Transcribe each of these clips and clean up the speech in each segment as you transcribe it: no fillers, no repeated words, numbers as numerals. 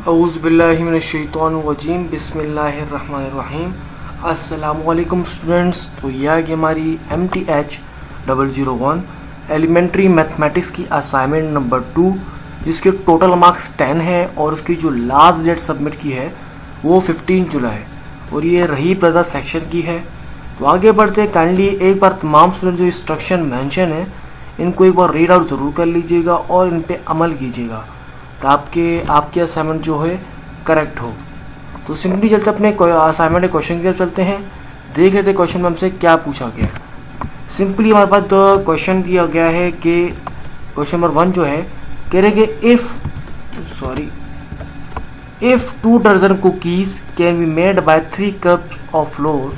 औज़ुबिल्लाहिमिनश्शैतानिर्रजीम बिस्मिल्लाहिर्रहमानिर्रहीम। अस्सलामुअलैकुम स्टूडेंट्स। तो यह आ गई हमारी MTH 001 एलिमेंट्री मैथमेटिक्स की असाइनमेंट नंबर 2, जिसके टोटल मार्क्स 10 है और उसकी जो लास्ट डेट सबमिट की है वो 15 जुलाई और ये रही प्लस सेक्शन की है। तो आगे बढ़ते हैं। काइंडली एक बार तमाम स्टूडेंट जो इंस्ट्रक्शन मेंशन है इनको एक बार रीड आउट ज़रूर कर लीजिएगा और इन पे अमल कीजिएगा आपके असाइनमेंट जो है करेक्ट हो। तो सिंपली चलते अपने असाइनमेंट के क्वेश्चन की तरफ चलते हैं। देख लेते क्वेश्चन में हमसे क्या पूछा गया। सिंपली हमारे पास तो क्वेश्चन दिया गया है कि क्वेश्चन नंबर 1 जो है कह रहे कि if 2 dozen cookies can be made by 3 cups of flour.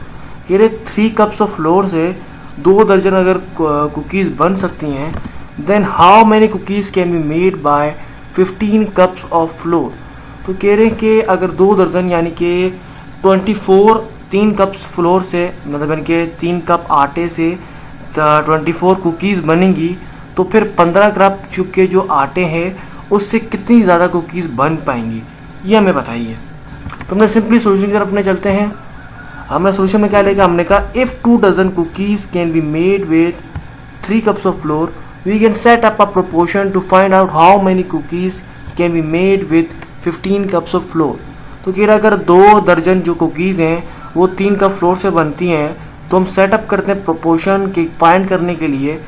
कह रहे 3 कप्स ऑफ फ्लोर से 2 दर्जन अगर कुकीज बन सकती हैं, then how many cookies can be made by 15 cups of flour. तो कह रहे हैं कि अगर 2 दर्जन यानी कि 3 कप्स फ्लोर से मतलब यानी कि 3 कप आटे से 24 कुकीज़ बनेंगी, तो फिर 15 कप चुके जो आटे हैं उससे कितनी ज़्यादा कुकीज़ बन पाएंगी, ये हमें बताइए। तो हमने सिंपली सोल्यूशन की तरफ अपने चलते हैं। हमने सोल्यूशन में क्या लेगा, हमने कहा if 2 dozen cookies can be made with 3 cups of flour we can set up a proportion to find out how many cookies can be made with 15 cups of flour। तो कह रहा अगर 2 दर्जन जो कुकीज़ हैं वो 3 कप फ्लोर से बनती हैं, तो हम सेटअप करते हैं प्रोपोर्शन के फाइंड करने के लिए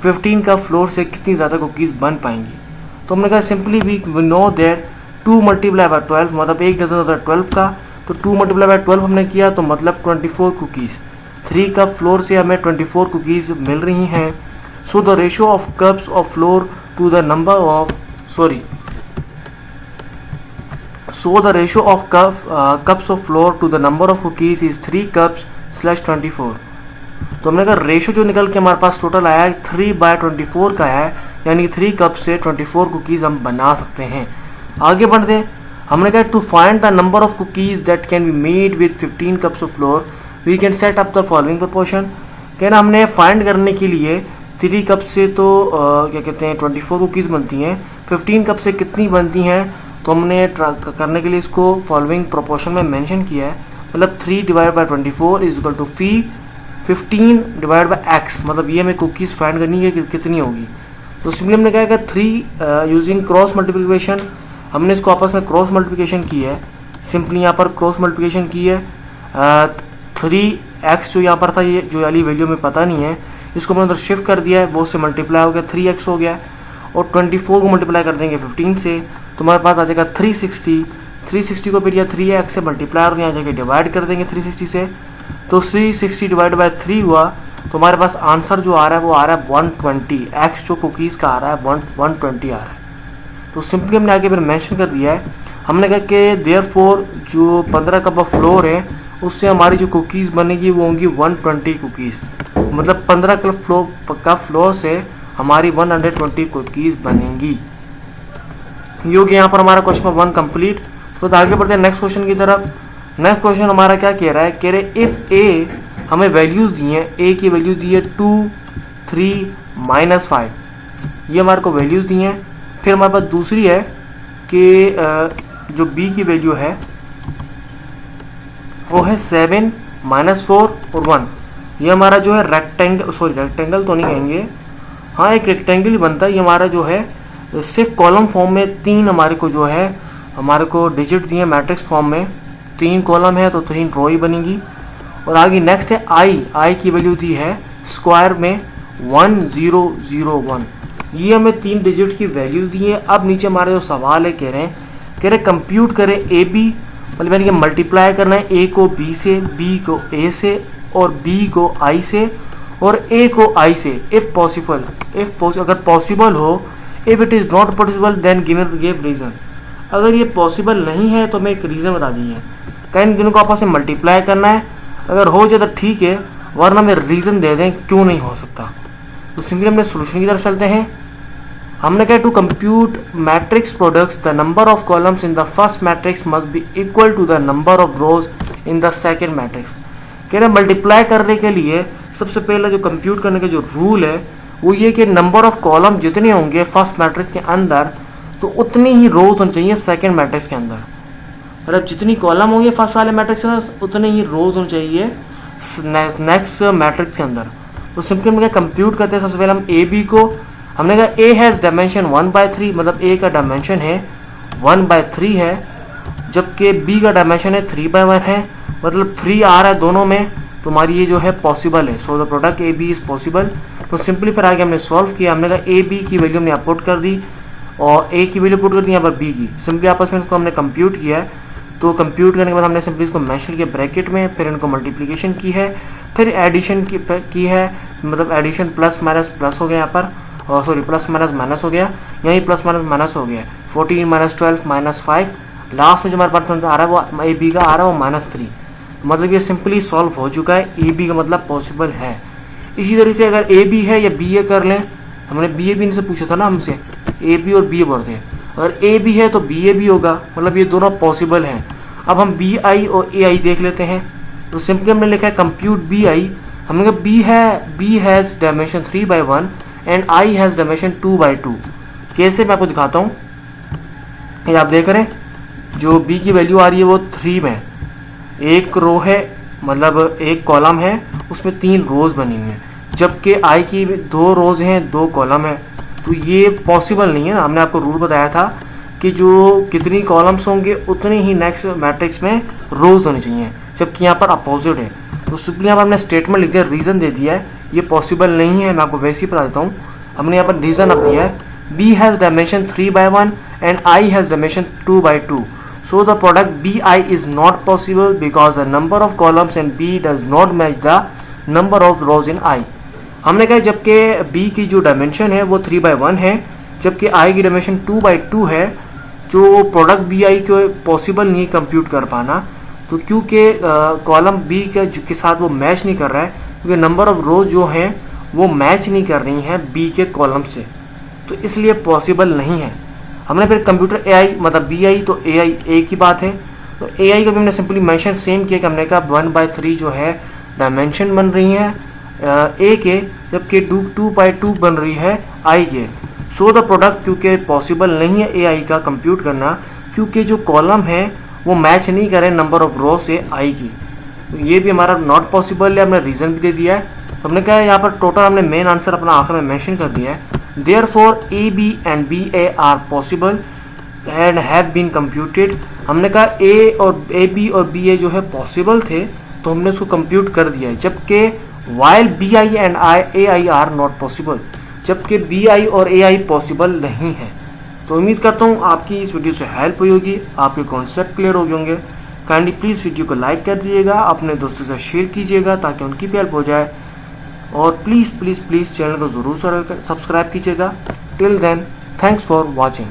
15 कप फ्लोर से कितनी ज़्यादा कुकीज़ बन पाएंगी। तो हमने कहा simply we know that 2 multiply by 12 मतलब 1 डजन होता है 12 का, तो 2 मल्टीप्लाई बाय 12 हमने किया तो मतलब 24 कुकीज़। 3 कप फ्लोर से हमें 24 कुकीज़ मिल रही हैं। So the ratio of cups of flour to the number of cups of flour to the number of cookies is 3 cups/24। तो हमने कहा रेशो जो निकल के हमारे पास टोटल आया है 3/24 का है, यानी 3 कप से 24 कुकीज़ हम बना सकते हैं। आगे बढ़ते हैं। हमने कहा to find the number of cookies that can be made with 15 cups of flour we can set up the following proportion. कहना हमने फाइंड करने के लिए 3 कप से तो क्या कहते हैं 24 कुकीज़ बनती हैं, 15 कप से कितनी बनती हैं, तो हमने करने के लिए इसको फॉलोइंग प्रोपोर्शन में मेंशन किया है। मतलब 3 divide by 24 is equal to 15 divide by x, मतलब ये हमें कुकीज़ फाइंड करनी है कि कितनी होगी। तो सिंपली हमने कहा कि 3 यूजिंग क्रॉस मल्टीप्लिकेशन, हमने इसको आपस में क्रॉस मल्टीप्लिकेशन की है। सिंपली यहाँ पर क्रॉस मल्टीप्लिकेशन की है। 3x जो यहाँ पर था, ये जो वाली वैल्यू में पता नहीं है, इसको हमने अंदर शिफ्ट कर दिया है, वो से मल्टीप्लाई हो गया 3x हो गया, और 24 को मल्टीप्लाई कर देंगे 15 से, तो हमारे पास आ जाएगा 360 को फिर यह 3x से मल्टीप्लाई और यहाँ जाके डिवाइड कर देंगे 360 से, तो 360 डिवाइड बाय 3 हुआ, तो हमारे पास आंसर जो आ रहा है वो आ रहा है 120। x जो कुकीज़ का आ रहा है 120 आ रहा है। तो सिंपली हमने आगे फिर मेंशन कर दिया है। हमने कहा कि देयरफॉर जो 15 कप ऑफ फ्लोर है उससे हमारी जो कुकीज़ बनेगी वो होंगी 120 कुकीज़, मतलब 15 कप फ्लोर से हमारी 120 कुकीज़ बनेंगी। ये हो गया यहाँ पर हमारा क्वेश्चन नंबर 1 कंप्लीट। तो आगे बढ़ते हैं नेक्स्ट क्वेश्चन की तरफ। नेक्स्ट क्वेश्चन हमारा क्या कह रहा है, कह रहे इफ़ a हमें वैल्यूज़ दी हैं, a की वैल्यूज़ दी है 2, 3, -5, ये हमारे को वैल्यूज़ दी हैं। फिर हमारे पास दूसरी है कि जो b की वैल्यू है वो है 7, -4 और 1। ये हमारा जो है रेक्टेंगल तो नहीं कहेंगे, हाँ एक रेक्टेंगल ही बनता है। ये हमारा जो है सिर्फ कॉलम फॉर्म में 3 हमारे को जो है हमारे को डिजिट दिए मैट्रिक्स फॉर्म में, 3 कॉलम है तो 3 रो ही बनेगी। और आगे नेक्स्ट है आई की वैल्यू दी है स्क्वायर में 1001। ये हमें 3 डिजिट की वैल्यूज दी है। अब नीचे हमारा जो सवाल है कह रहे कंप्यूट करें ए बी, मतलब यानी कि मल्टीप्लाई करना है a को b से, b को a से और b को i से और a को i से। इफ पॉसिबल अगर पॉसिबल हो, if it is not possible then give reason. अगर ये पॉसिबल नहीं है तो हमें एक रीजन बता दीजिए। कहीं इन दोनों को आपस में मल्टीप्लाई करना है, अगर हो जाए तो ठीक है, वरना हमें रीजन दे दें क्यों नहीं हो सकता। तो सिंपली हमने सोल्यूशन की तरफ चलते हैं। हमने कहा to compute matrix products the number of columns in the first matrix must be equal to the number of rows in the second matrix. कह रहे मल्टीप्लाई करने के लिए सबसे पहले जो कंप्यूट करने का जो रूल है वो ये कि नंबर ऑफ कॉलम जितने होंगे फर्स्ट मैट्रिक्स के अंदर, तो उतनी ही रोज होनी चाहिए सेकंड मैट्रिक्स के अंदर। मतलब जितनी कॉलम होंगे फर्स्ट वाले मैट्रिक्स के अंदर उतने ही रोज होनी चाहिए नेक्स्ट मैट्रिक्स के अंदर। तो सिंपली हम क्या कंप्यूट करते हैं, सबसे पहले हम ए बी को, हमने कहा ए हैज़ डायमेंशन 1/3, मतलब ए का डायमेंशन है 1/3 है, जबकि बी का डायमेंशन है 3/1 है, मतलब 3 आ रहा है दोनों में, तो हमारी ये जो है पॉसिबल है। So the product A B is possible. तो सिंपली फिर आगे हमने सॉल्व किया, हमने कहा ए बी की वैल्यू हमने यहाँ पुट कर दी और ए की वैल्यू पुट कर दी यहाँ पर बी की, सिंपली आपस में इसको हमने कंप्यूट किया है। तो कंप्यूट करने के बाद हमने सिंपली इसको मेंशन किया ब्रैकेट में, फिर इनको मल्टीप्लिकेशन की है, फिर एडिशन की है, मतलब एडिशन प्लस माइनस प्लस हो गया यहाँ पर, और सॉरी प्लस माइनस माइनस हो गया, यहीं प्लस माइनस माइनस हो गया, 14 माइनस 12 माइनस 5, लास्ट में जो हमारे पास आ रहा है वो ए बी का आ रहा है वो -3, मतलब ये सिंपली सॉल्व हो चुका है। ए बी का मतलब पॉसिबल है। इसी तरह से अगर ए बी है या बी ए कर लें, हमने बी ए बी से पूछा था ना हमसे, ए बी और बी ए बोलते हैं, अगर ए बी है तो बी ए भी होगा, मतलब ये दोनों पॉसिबल हैं। अब हम बी आई और ए आई देख लेते हैं। तो सिंपली हमने लिखा है कंप्यूट बी आई, हमने कहा B has dimension 3/1 and I has dimension 2/2। कैसे मैं आपको दिखाता हूँ, ये आप देख रहे हैं जो बी की वैल्यू आ रही है वो 3 में, एक रो है मतलब एक कॉलम है उसमें 3 रोज बनी हुई हैं, जबकि आई की 2 रोज हैं 2 कॉलम है, तो ये पॉसिबल नहीं है ना। हमने आपको रूल बताया था कि जो कितनी कॉलम्स होंगे उतनी ही नेक्स्ट मैट्रिक्स में रोज होनी चाहिए, जबकि यहाँ पर अपोजिट है। तो सिंपली यहाँ पर हमने स्टेटमेंट लिख दिया, रीजन दे दिया है, ये पॉसिबल नहीं है। मैं आपको वैसे ही बता देता हूँ, हमने यहाँ पर रीजन अब दिया है, B has dimension 3/1 and I has dimension 2/2, so the product bi is not possible because the number of columns in b does not match the number of rows in i। हमने कहा जबकि b की जो dimension है वो 3/1 है, जबकि i की डायमेंशन 2/2 है, जो प्रोडक्ट बी आई को पॉसिबल नहीं कंप्यूट कर पाना, तो क्योंकि कॉलम बी के साथ वो मैच नहीं कर रहा है, क्योंकि नंबर ऑफ रोज जो हैं वो मैच नहीं कर रही हैं बी के कॉलम से, तो इसलिए पॉसिबल नहीं है। हमने फिर कंप्यूटर ए आई मतलब बी आई, तो ए आई ए की बात है, तो ए आई को भी हमने सिंपली मेंशन सेम किया कि हमने कहा 1/3 जो है डायमेंशन बन रही है ए के, जबकि 2/2 बन रही है आई के। सो द प्रोडक्ट क्योंकि पॉसिबल नहीं है ए आई का कंप्यूट करना, क्योंकि जो कॉलम है वो मैच नहीं करे नंबर ऑफ रो से आई की, तो ये भी हमारा नॉट पॉसिबल है। हमने रीजन भी दे दिया है, हमने कहा यहाँ पर टोटल हमने मेन आंसर अपना आखिर में मेंशन कर दिया है। Therefore A B and B A are possible and have been computed। हमने कहा A B और B A जो है पॉसिबल थे, तो हमने उसको कंप्यूट कर दिया है, जबकि while B I and A I are not possible, जबकि B I और A I पॉसिबल नहीं है। तो उम्मीद करता हूँ आपकी इस वीडियो से हेल्प हुई होगी, आपके कॉन्सेप्ट क्लियर हो गए होंगे। काइंडली प्लीज़ वीडियो को लाइक कर दीजिएगा, अपने दोस्तों से शेयर कीजिएगा ताकि उनकी भी हेल्प हो जाए, और प्लीज़ प्लीज़ प्लीज़ चैनल को ज़रूर सब्सक्राइब कीजिएगा। Till then, thanks for watching.